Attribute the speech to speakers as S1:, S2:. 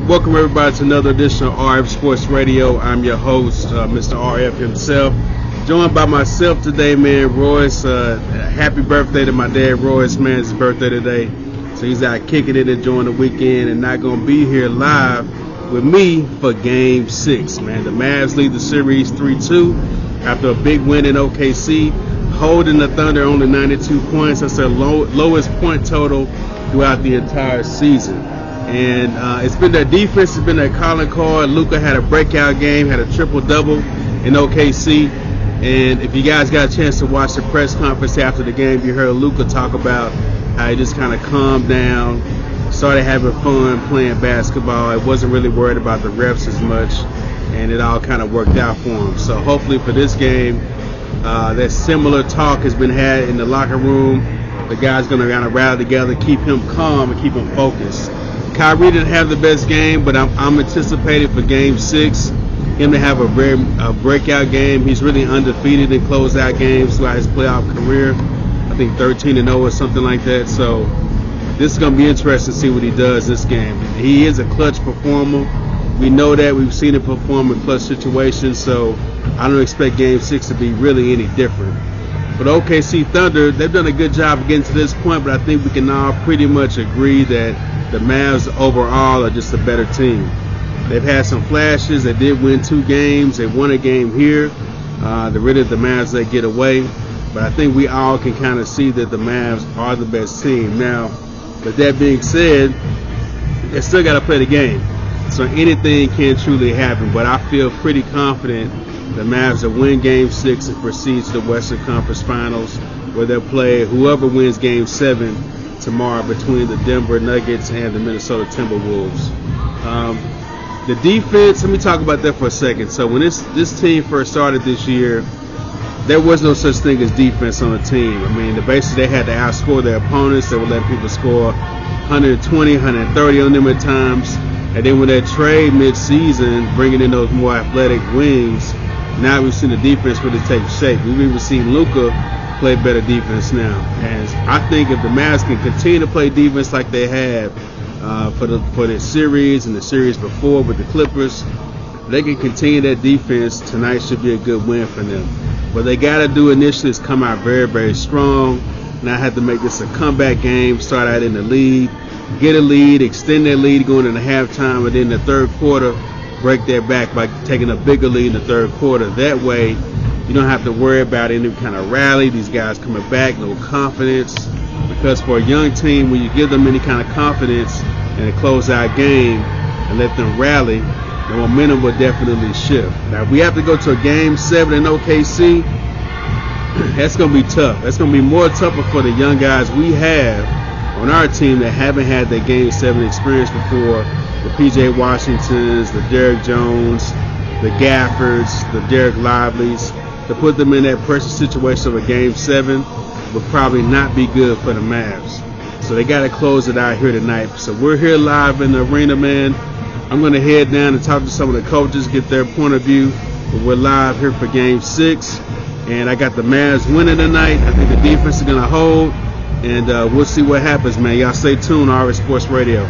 S1: Welcome everybody to another edition of RF Sports Radio. I'm your host, Mr. RF himself. Joined by myself today, man, Royce. Happy birthday to my dad, Royce, man. It's his birthday today. So he's out kicking it, enjoying the weekend, and not going to be here live with me for Game 6, man. The Mavs lead the series 3-2 after a big win in OKC, holding the Thunder only 92 points. That's their lowest point total throughout the entire season. And it's been their defense, it's been their calling card. Luka had a breakout game, had a triple-double in OKC. And if you guys got a chance to watch the press conference after the game, you heard Luka talk about how he just kind of calmed down, started having fun playing basketball. He wasn't really worried about the refs as much, and it all kind of worked out for him. So hopefully for this game, that similar talk has been had in the locker room. The guys going to kind of rally together, keep him calm, and keep him focused. Kyrie didn't have the best game, but I'm anticipating for Game 6 him to have a breakout game. He's really undefeated in closeout games throughout his playoff career. I think 13-0 or something like that. So this is going to be interesting to see what he does this game. He is a clutch performer. We know that. We've seen him perform in clutch situations, so I don't expect Game 6 to be really any different. But OKC Thunder, they've done a good job getting to this point, but I think we can all pretty much agree that the Mavs overall are just a better team. They've had some flashes. They did win 2 games. They won a game here. They really the Mavs that get away. But I think we all can kind of see that the Mavs are the best team. Now, with that being said, they still got to play the game. So anything can truly happen. But I feel pretty confident the Mavs will win Game 6 and proceed to the Western Conference Finals, where they'll play whoever wins Game 7 tomorrow between the Denver Nuggets and the Minnesota Timberwolves. The defense, let me talk about that for a second. So when this team first started this year, there was no such thing as defense on the team. I mean, basically they had to outscore their opponents. They would let people score 120, 130 on them at times. And then with that trade mid-season, bringing in those more athletic wings, now we've seen the defense really take shape. We've even seen Luka play better defense now. And I think if the Mavs can continue to play defense like they have for the series and the series before with the Clippers, they can continue that defense. Tonight should be a good win for them. What they got to do initially is come out very, very strong. Now have to make this a comeback game, start out in the lead, get a lead, extend that lead going into halftime, and then the third quarter, break their back by taking a bigger lead in the third quarter. That way, you don't have to worry about any kind of rally. These guys coming back, no confidence. Because for a young team, when you give them any kind of confidence in a closeout game and let them rally, the momentum will definitely shift. Now, if we have to go to a Game 7 in OKC, that's going to be tough. That's going to be more tougher for the young guys we have on our team that haven't had that Game 7 experience before. The P.J. Washingtons, the Derrick Jones, the Gaffords, the Derek Liveleys. To put them in that pressure situation of a Game 7 would probably not be good for the Mavs. So they got to close it out here tonight. So we're here live in the arena, man. I'm going to head down and talk to some of the coaches, get their point of view. But we're live here for Game 6. And I got the Mavs winning tonight. I think the defense is going to hold. And we'll see what happens, man. Y'all stay tuned, RF Sports Radio.